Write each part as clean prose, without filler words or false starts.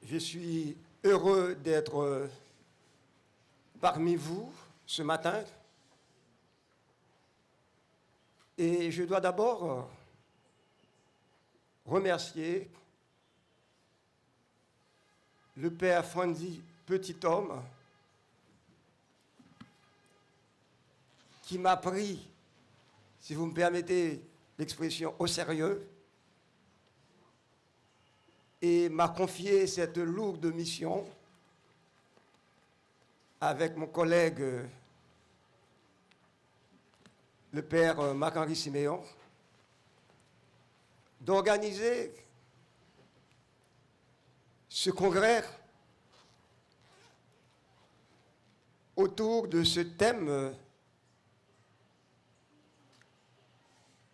Je suis heureux d'être parmi vous ce matin. Et je dois d'abord remercier le père Franzi Petit-Homme qui m'a pris, si vous me permettez l'expression, au sérieux et m'a confié cette lourde mission avec mon collègue le père Marc-Henri Siméon d'organiser ce congrès autour de ce thème,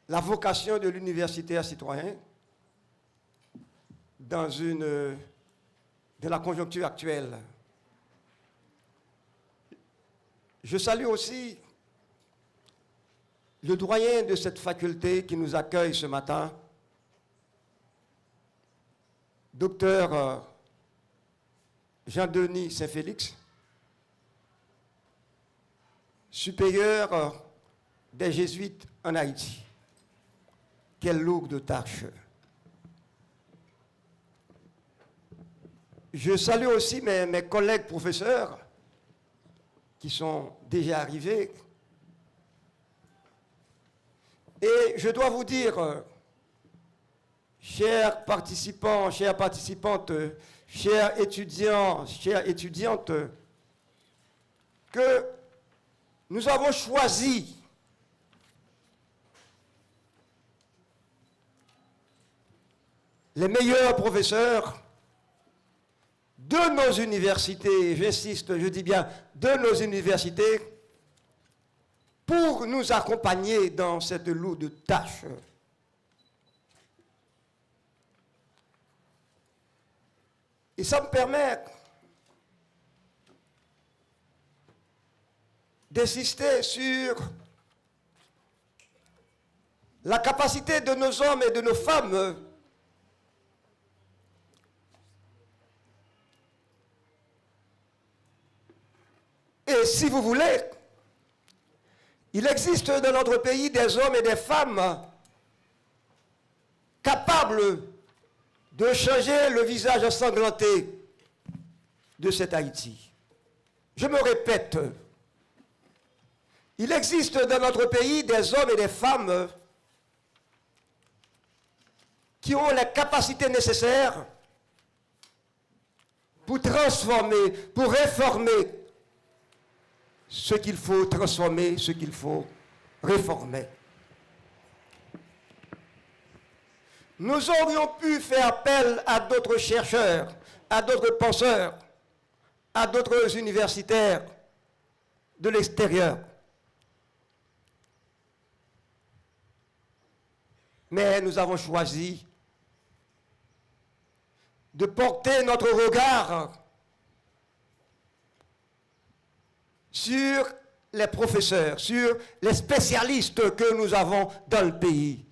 la vocation de l'universitaire citoyen dans la conjoncture actuelle. Je salue aussi le doyen de cette faculté qui nous accueille ce matin, docteur Jean-Denis Saint-Félix, supérieur des Jésuites en Haïti. Quelle lourde tâche! Je salue aussi mes collègues professeurs qui sont déjà arrivés. Et je dois vous dire, chers participants, chères participantes, chers étudiants, chères étudiantes, que nous avons choisi les meilleurs professeurs de nos universités, j'insiste, je dis bien de nos universités, pour nous accompagner dans cette lourde tâche. Et ça me permet d'insister sur la capacité de nos hommes et de nos femmes et si vous voulez, il existe dans notre pays des hommes et des femmes capables de changer le visage ensanglanté de cet Haïti. Je me répète, il existe dans notre pays des hommes et des femmes qui ont les capacités nécessaires pour transformer, pour réformer ce qu'il faut transformer, ce qu'il faut réformer. Nous aurions pu faire appel à d'autres chercheurs, à d'autres penseurs, à d'autres universitaires de l'extérieur. Mais nous avons choisi de porter notre regard sur les professeurs, sur les spécialistes que nous avons dans le pays.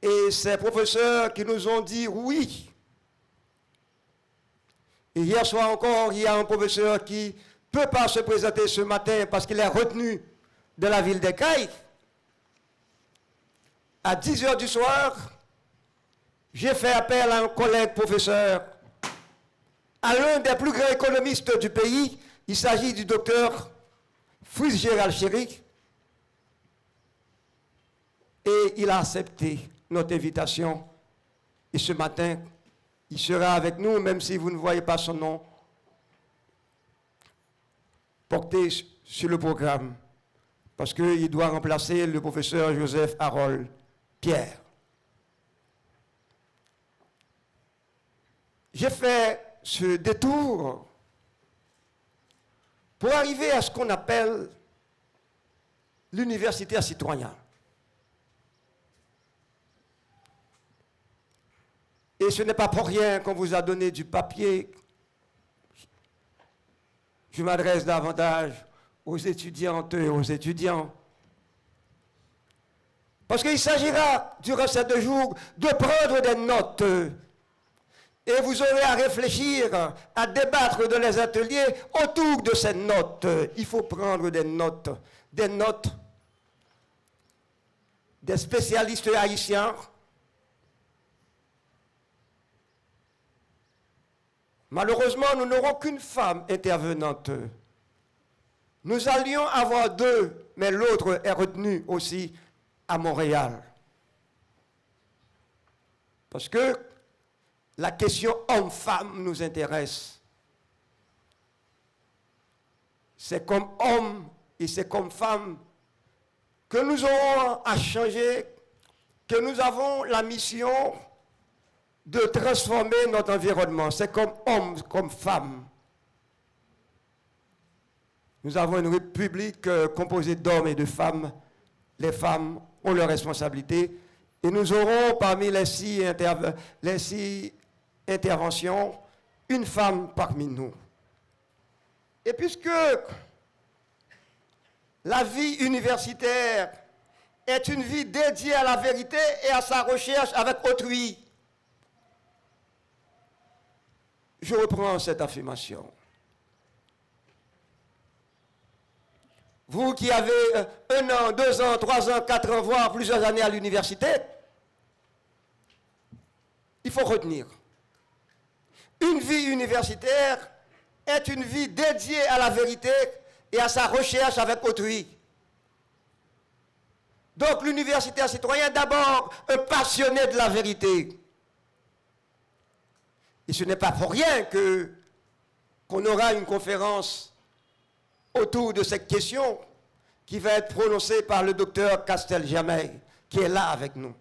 Et ces professeurs qui nous ont dit oui. Et hier soir encore, il y a un professeur qui ne peut pas se présenter ce matin parce qu'il est retenu de la ville d'Écailles. À 10h du soir, j'ai fait appel à un collègue professeur, à l'un des plus grands économistes du pays. Il s'agit du docteur Fritz Gérald Chéry. Et il a accepté notre invitation. Et ce matin, il sera avec nous, même si vous ne voyez pas son nom porté sur le programme. Parce qu'il doit remplacer le professeur Joseph Harold Pierre. J'ai fait ce détour pour arriver à ce qu'on appelle l'universitaire citoyen. Et ce n'est pas pour rien qu'on vous a donné du papier. Je m'adresse davantage aux étudiantes et aux étudiants. Parce qu'il s'agira, durant ces 2 jours, de prendre des notes. Et vous aurez à réfléchir, à débattre dans les ateliers autour de ces notes. Il faut prendre des notes des spécialistes haïtiens. Malheureusement, nous n'aurons qu'une femme intervenante. Nous allions avoir 2, mais l'autre est retenue aussi à Montréal. Parce que la question homme-femme nous intéresse. C'est comme homme et c'est comme femme que nous aurons à changer, que nous avons la mission de transformer notre environnement. C'est comme homme, comme femme. Nous avons une république composée d'hommes et de femmes. Les femmes ont leurs responsabilités. Et nous aurons parmi les 6 interventions, une femme parmi nous. Et puisque la vie universitaire est une vie dédiée à la vérité et à sa recherche avec autrui, je reprends cette affirmation. Vous qui avez 1 an, 2 ans, 3 ans, 4 ans, voire plusieurs années à l'université, il faut retenir. Une vie universitaire est une vie dédiée à la vérité et à sa recherche avec autrui. Donc l'universitaire citoyen est d'abord un passionné de la vérité. Et ce n'est pas pour rien qu'on aura une conférence autour de cette question qui va être prononcée par le docteur Castel-Jamais, qui est là avec nous.